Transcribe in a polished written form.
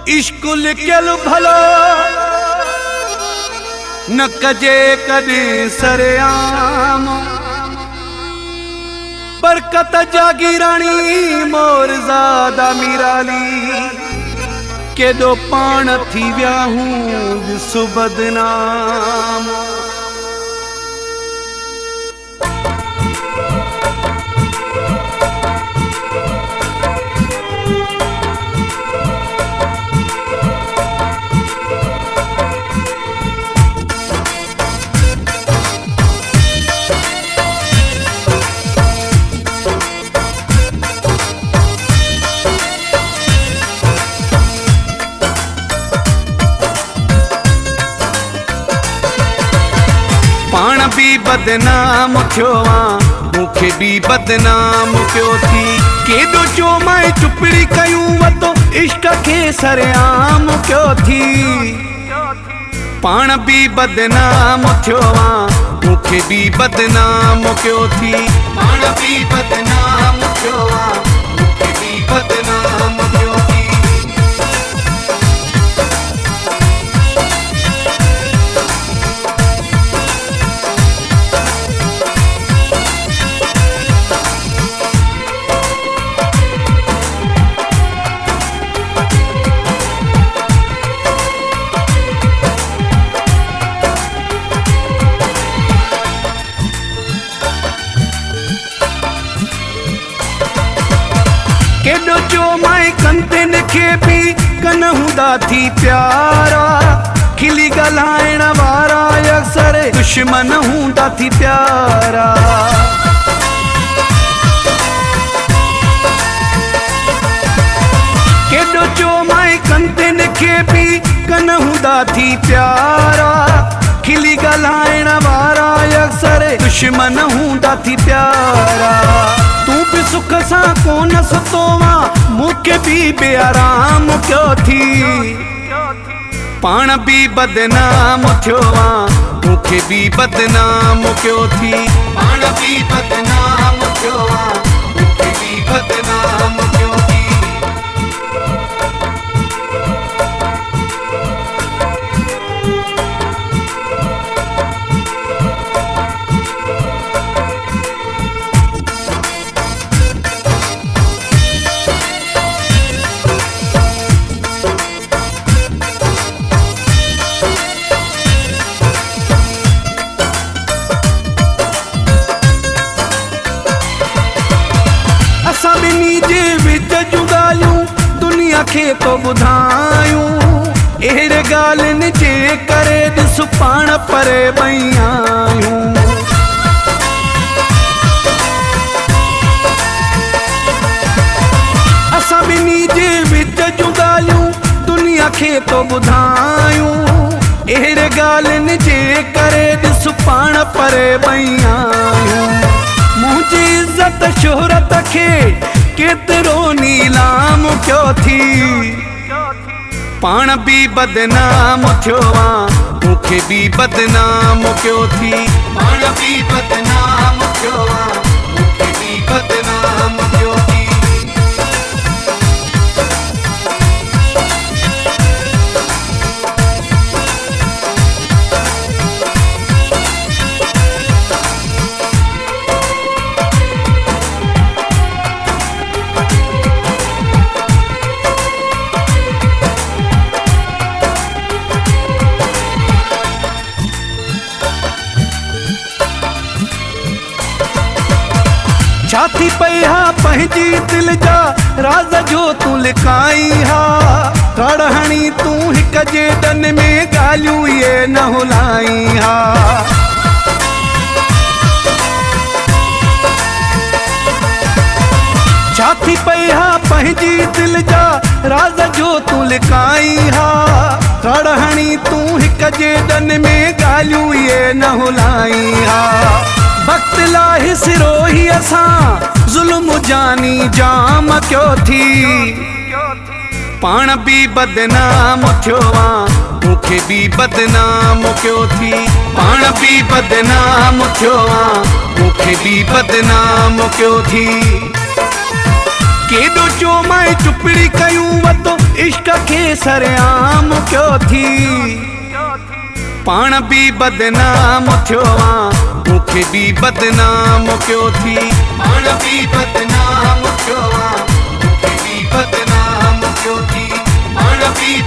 इश्क लिखियल भलो न कजे कॾहिं सरेआम। बरकत जागी राणी मोरज़ादा मीराली केॾो पाण थी विया हूं ॾिसु बदनाम। पाण भी बदनाम थियो मूंखे भी बदनाम पियो थी। केॾो चो मां चुपड़ी कयूं वतो इश्क खे सरेआम कयो थी। पाण भी बदनाम थियो मूंखे भी बदनाम कयो थी। पाण भी बदनाम थियो मूंखे भी बदनाम कयो थी। केॾो चो माए कंदनि खे भी कन हूंदा थी प्यारा। खिली ॻाल्हाइण वारा अक्सर दुश्मन हूंदा थी प्यारा। केॾो चो माए कंदनि खे भी कन हूंदा थी प्यारा। खिली ॻाल्हाइण वारा अक्सर दुश्मन हूंदा थी प्यारा। तू भी सुख सां कोन सुतो मूंखे भी बेआराम कयो थी। पाण भी बदनाम थियो मूंखे भी बदनाम कयो थी। पाण भी बदनाम थियो मूंखे भी बदनाम कयो थी। असां ॿिन्ही जे विच जूं ॻाल्हियूं दुनिया खे तो ॿुधायूं। अहिड़े ॻाल्हियुनि जे करे ॾिस पाण परे ॿई आहियूं। असां ॿिन्ही जे विच जूं ॻाल्हियूं दुनिया खे तो ॿुधायूं। अहिड़े ॻाल्हियुनि जे करे ॾिस पाण परे ॿई आहियूं। मुंहिंजी इज़त शोहरत खे केतिरो नीलाम कयो थी। पाण भी बदनाम थियो मूंखे भी बदनाम कयो थी। पाण भी बदनाम थियो मूंखे भी बदनाम कयो थी। छा थी पई हा पंहिंजी दिल जा राज़ जो तूं लिकाई हा। कड़ हणी तूं हिक जे डन में ॻाल्हियूं इहे न हुलाई हा। छा थी पई हा पंहिंजी दिल जा राज़ जो तूं लिकाई हा। कड़ हणी तूं हिक जे डन में ॻाल्हियूं इहे न हुलाई हा। वक्त लाहि सिरो ही असां ज़ुल्म जानी जाम कयो थी। पाण भी बदनाम थियो मूंखे भी बदनाम कयो थी। पाण भी बदनाम थियो मूंखे भी बदनाम कयो थी। केॾो चो माए चुपड़ी कयूं वतो इश्क खे सरेआम कयो थी पाण बि बदनाम थियो मूंखे बि बदनाम कयो थी पाण बि बदनाम थियो मूंखे बि बदनाम कयो थी पाण बि